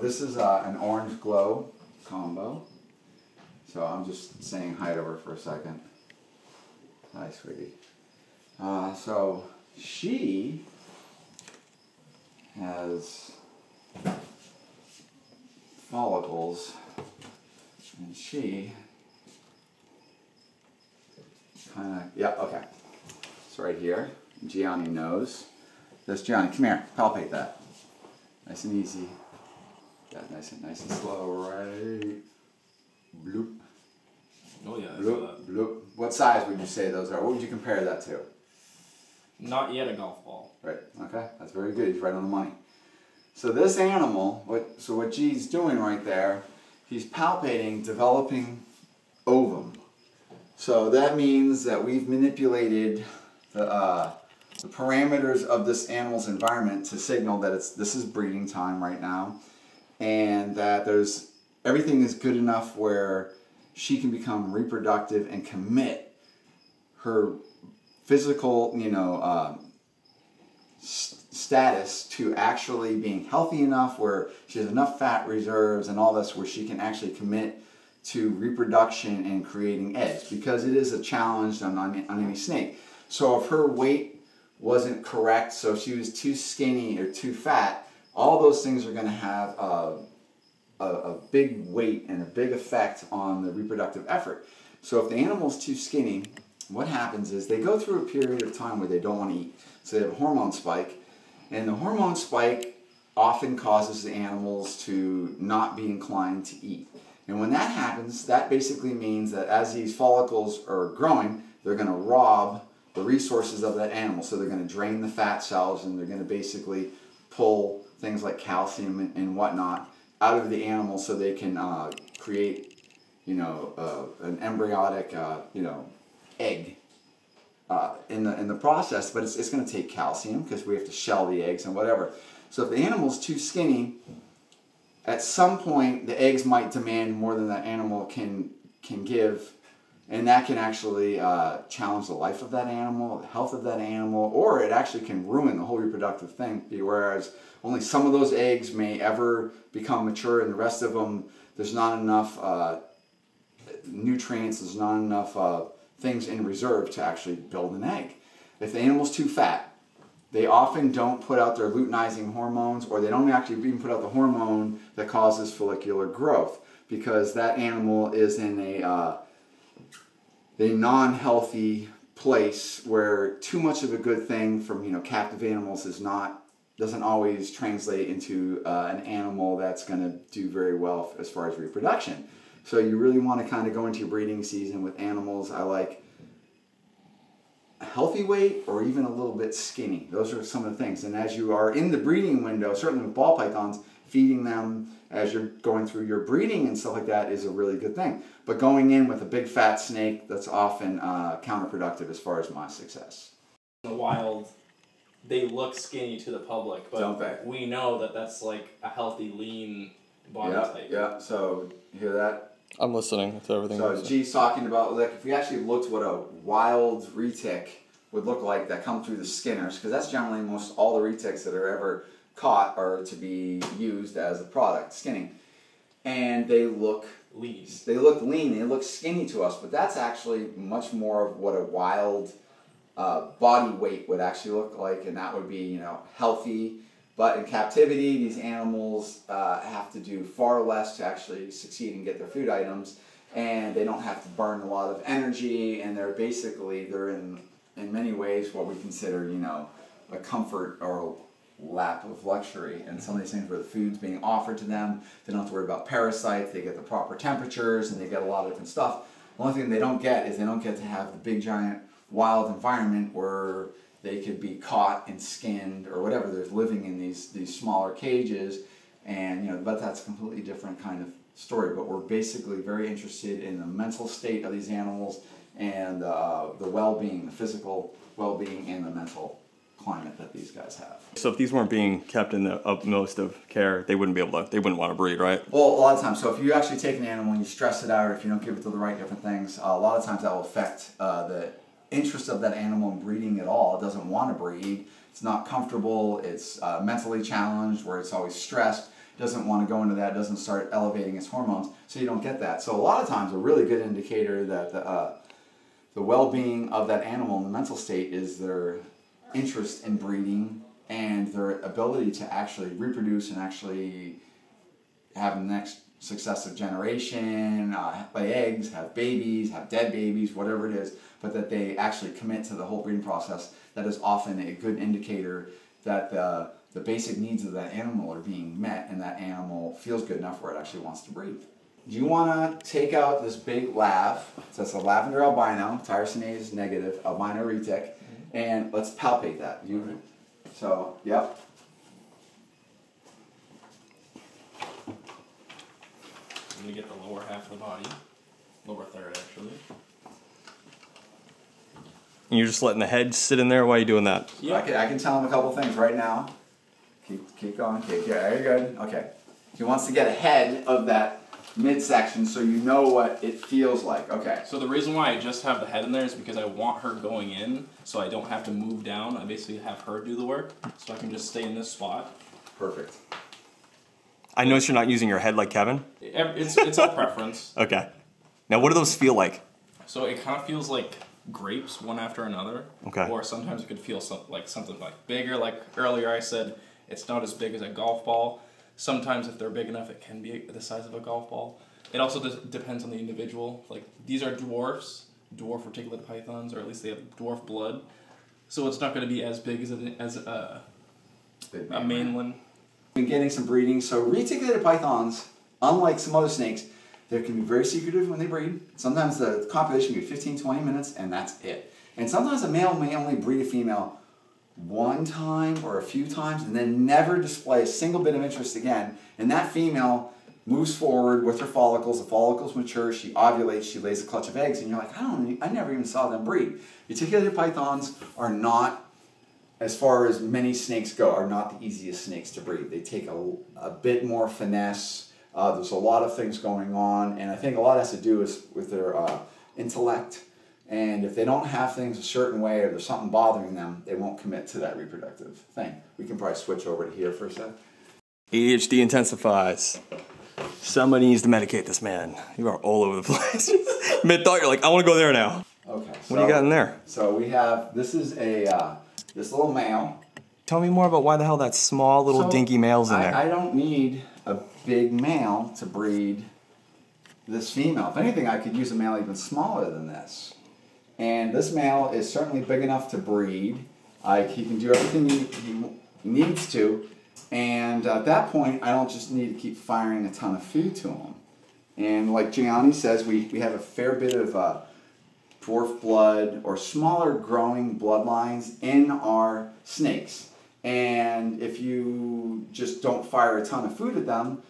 This is an orange glow combo. So I'm just saying hi to her for a second. Hi, sweetie. So she has follicles, and she kind of, yeah, okay. It's right here. Gianni knows. This, Gianni, come here, palpate that. Nice and easy. Yeah, nice and slow, right? Bloop. Oh yeah, I bloop, saw that. bloop. What size would you say those are? What would you compare that to? Not yet a golf ball. Right, okay, that's very good. He's right on the money. So this animal, what G's doing right there, he's palpating developing ovum. So that means that we've manipulated the parameters of this animal's environment to signal that this is breeding time right now, and that everything is good enough where she can become reproductive and commit her physical, status to actually being healthy enough where she has enough fat reserves and all this where she can actually commit to reproduction and creating eggs, because it is a challenge on any snake. So if her weight wasn't correct, so if she was too skinny or too fat, all those things are going to have a big weight and a big effect on the reproductive effort. So if the animal's too skinny, what happens is they go through a period of time where they don't want to eat. So they have a hormone spike, and the hormone spike often causes the animals to not be inclined to eat. And when that happens, that basically means that as these follicles are growing, they're going to rob the resources of that animal. So they're going to drain the fat cells, and they're going to basically pull things like calcium and whatnot out of the animal so they can create, an embryonic, egg in the process. But it's going to take calcium because we have to shell the eggs and whatever. So if the animal's too skinny, at some point the eggs might demand more than that animal can give, and that can actually challenge the life of that animal, the health of that animal, or it actually can ruin the whole reproductive thing. Whereas only some of those eggs may ever become mature, and the rest of them, there's not enough nutrients, there's not enough things in reserve to actually build an egg. If the animal's too fat, they often don't put out their luteinizing hormones, or they don't actually even put out the hormone that causes follicular growth, because that animal is in a non-healthy place where too much of a good thing from captive animals doesn't always translate into an animal that's going to do very well as far as reproduction. So you really want to kind of go into your breeding season with animals. I like a healthy weight or even a little bit skinny. Those are some of the things. And as you are in the breeding window, certainly with ball pythons, feeding them as you're going through your breeding and stuff like that is a really good thing. But going in with a big fat snake, that's often counterproductive as far as my success. In the wild, they look skinny to the public, but we know that that's like a healthy, lean body type. Yeah, so you hear that? I'm listening to everything. So G's talking about, like, if we actually looked what a wild retic would look like that come through the skinners, because that's generally most all the retics that are ever caught are to be used as a product, skinning. And they look lean. They look lean, they look skinny to us, but that's actually much more of what a wild body weight would actually look like, and that would be, healthy. But in captivity, these animals have to do far less to actually succeed and get their food items, and they don't have to burn a lot of energy, and they're in many ways what we consider, a comfort or a lap of luxury. And some of these things where the food's being offered to them, they don't have to worry about parasites, they get the proper temperatures, and they get a lot of different stuff. The only thing they don't get is they don't get to have the big giant wild environment where they could be caught and skinned or whatever. They're living in these smaller cages, and but that's a completely different kind of story. But we're basically very interested in the mental state of these animals and the well-being, the physical well-being, and the mental climate that these guys have. So if these weren't being kept in the utmost of care, they wouldn't want to breed, right? Well, a lot of times. So if you actually take an animal and you stress it out, or if you don't give it to the right different things, a lot of times that will affect the interest of that animal in breeding at all. It doesn't want to breed. It's not comfortable. It's mentally challenged, where it's always stressed. doesn't want to go into that, doesn't start elevating its hormones, so you don't get that. So a lot of times a really good indicator that the well-being of that animal in the mental state is their interest in breeding and their ability to actually reproduce and actually have the next successive generation, lay eggs, have babies, have dead babies, whatever it is, but that they actually commit to the whole breeding process. That is often a good indicator that the basic needs of that animal are being met and that animal feels good enough where it actually wants to breed. Do you want to take out this big lav? So it's a lavender albino, tyrosinase negative, albino retic, and let's palpate that. So, yep. I'm going to get the lower half of the body, lower third actually. And you're just letting the head sit in there? Why are you doing that? Yeah. I can tell him a couple things right now. Keep going. Yeah, very good. Okay. He wants to get ahead of that midsection so you know what it feels like. Okay. So the reason why I just have the head in there is because I want her going in so I don't have to move down. I basically have her do the work so I can just stay in this spot. Perfect. I notice you're not using your head like Kevin. It's a preference. Okay. Now what do those feel like? So it kind of feels like grapes one after another. Okay. Or sometimes it could feel something like bigger. Like earlier I said, it's not as big as a golf ball. Sometimes if they're big enough, it can be the size of a golf ball. It also depends on the individual. Like these are dwarf reticulated pythons, or at least they have dwarf blood. So it's not going to be as big as a mainland. Been getting some breeding. So reticulated pythons, unlike some other snakes, they can be very secretive when they breed. Sometimes the copulation can be 15-20 minutes and that's it. And sometimes a male may only breed a female one time or a few times and then never display a single bit of interest again. And that female moves forward with her follicles. The follicles mature, she ovulates, she lays a clutch of eggs, and you're like, I never even saw them breed. Reticulated pythons are not, as far as many snakes go, are not the easiest snakes to breed. They take a bit more finesse. There's a lot of things going on, and I think a lot has to do with their intellect. And if they don't have things a certain way or there's something bothering them, they won't commit to that reproductive thing. We can probably switch over to here for a sec. ADHD intensifies. Somebody needs to medicate this man. You are all over the place. Mid-thought, you're like, I want to go there now. Okay. What do you got in there? So we have, this is this little male. Tell me more about why the hell that small little dinky male's in there. I don't need a big male to breed this female. If anything, I could use a male even smaller than this. And this male is certainly big enough to breed. He can do everything he needs to. And at that point, I don't just need to keep firing a ton of food to him. And like Gianni says, we have a fair bit of dwarf blood or smaller growing bloodlines in our snakes. And if you just don't fire a ton of food at them,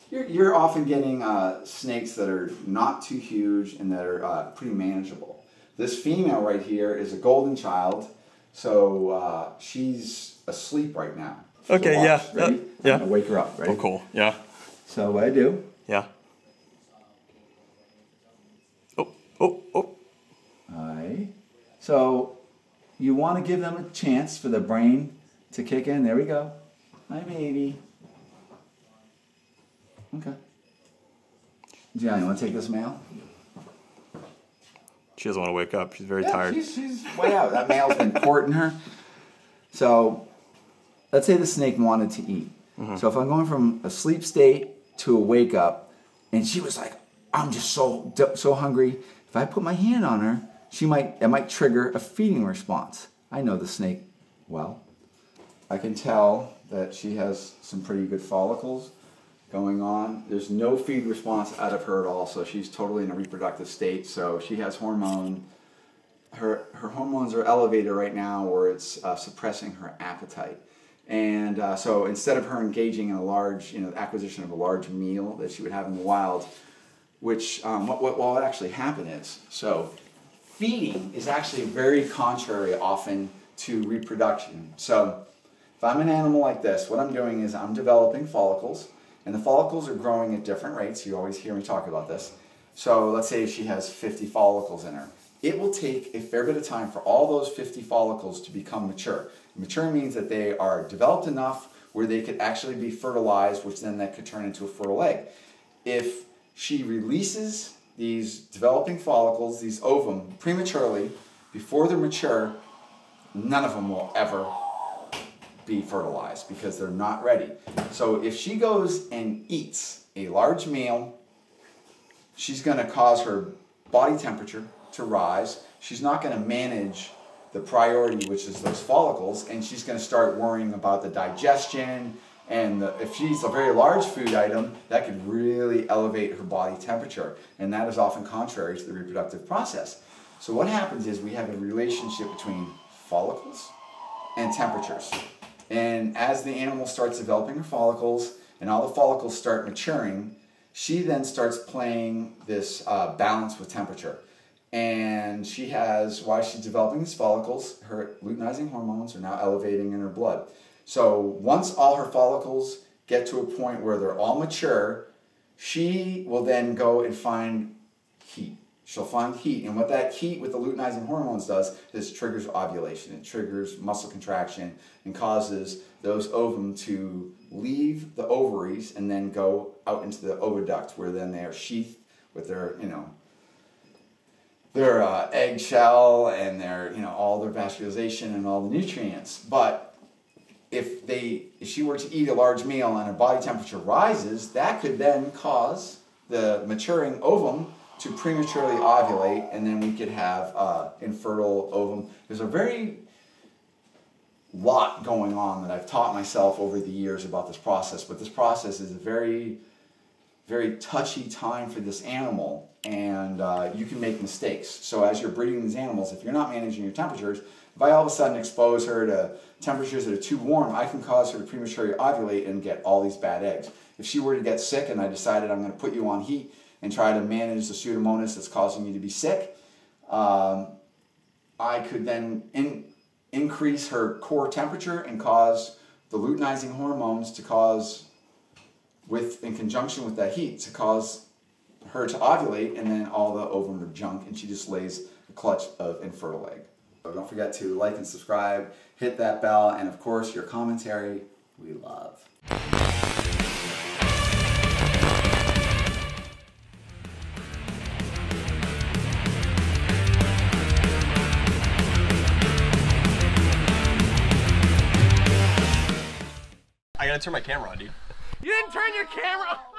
you're often getting snakes that are not too huge and that are pretty manageable. This female right here is a golden child, so she's asleep right now. Okay, so yeah. Ready? Yeah. I'm gonna wake her up, right? Oh, cool. Yeah. So what I do? Yeah. Oh. Alright. So you want to give them a chance for the brain to kick in. There we go. Hi, baby. Okay. Gianni, you want to take this male? She doesn't want to wake up. She's very tired. She's way out. That male's been courting her. So let's say the snake wanted to eat. So if I'm going from a sleep state to a wake up, and she was like, I'm just so hungry. If I put my hand on her, it might trigger a feeding response. I know the snake well. I can tell that she has some pretty good follicles going on. There's no feed response out of her at all, so she's totally in a reproductive state. So she has hormone. Her hormones are elevated right now, where it's suppressing her appetite. And so instead of her engaging in a large, acquisition of a large meal that she would have in the wild, which what will actually happen is, so feeding is actually very contrary often to reproduction. So if I'm an animal like this, what I'm doing is I'm developing follicles, and the follicles are growing at different rates. You always hear me talk about this. So let's say she has 50 follicles in her. It will take a fair bit of time for all those 50 follicles to become mature. Mature means that they are developed enough where they could actually be fertilized, which then that could turn into a fertile egg. If she releases these developing follicles, these ovum, prematurely, before they're mature, none of them will ever be fertilized because they're not ready. So if she goes and eats a large meal, she's going to cause her body temperature to rise. She's not going to manage the priority, which is those follicles, and she's going to start worrying about the digestion. And if she's a very large food item, that could really elevate her body temperature, and that is often contrary to the reproductive process. So what happens is we have a relationship between follicles and temperatures. And as the animal starts developing her follicles and all the follicles start maturing, she then starts playing this balance with temperature. And she has, while she's developing these follicles, her luteinizing hormones are now elevating in her blood. So once all her follicles get to a point where they're all mature, she will then go and find heat. She'll find heat, and what that heat with the luteinizing hormones does is triggers ovulation. It triggers muscle contraction and causes those ovum to leave the ovaries and then go out into the oviduct, where then they are sheathed with their, their eggshell and their, all their vascularization and all the nutrients. But if she were to eat a large meal and her body temperature rises, that could then cause the maturing ovum to prematurely ovulate, and then we could have infertile ovum. There's a very lot going on that I've taught myself over the years about this process, but this process is a very, very touchy time for this animal, and you can make mistakes. So as you're breeding these animals, if you're not managing your temperatures, if I all of a sudden expose her to temperatures that are too warm, I can cause her to prematurely ovulate and get all these bad eggs. If she were to get sick and I decided I'm going to put you on heat and try to manage the Pseudomonas that's causing you to be sick, I could then increase her core temperature and cause the luteinizing hormones to cause, in conjunction with that heat, to cause her to ovulate, and then all the ovum are junk, and she just lays a clutch of infertile egg. So don't forget to like and subscribe, hit that bell, and of course your commentary we love. I gotta turn my camera on, dude. You didn't turn your camera on!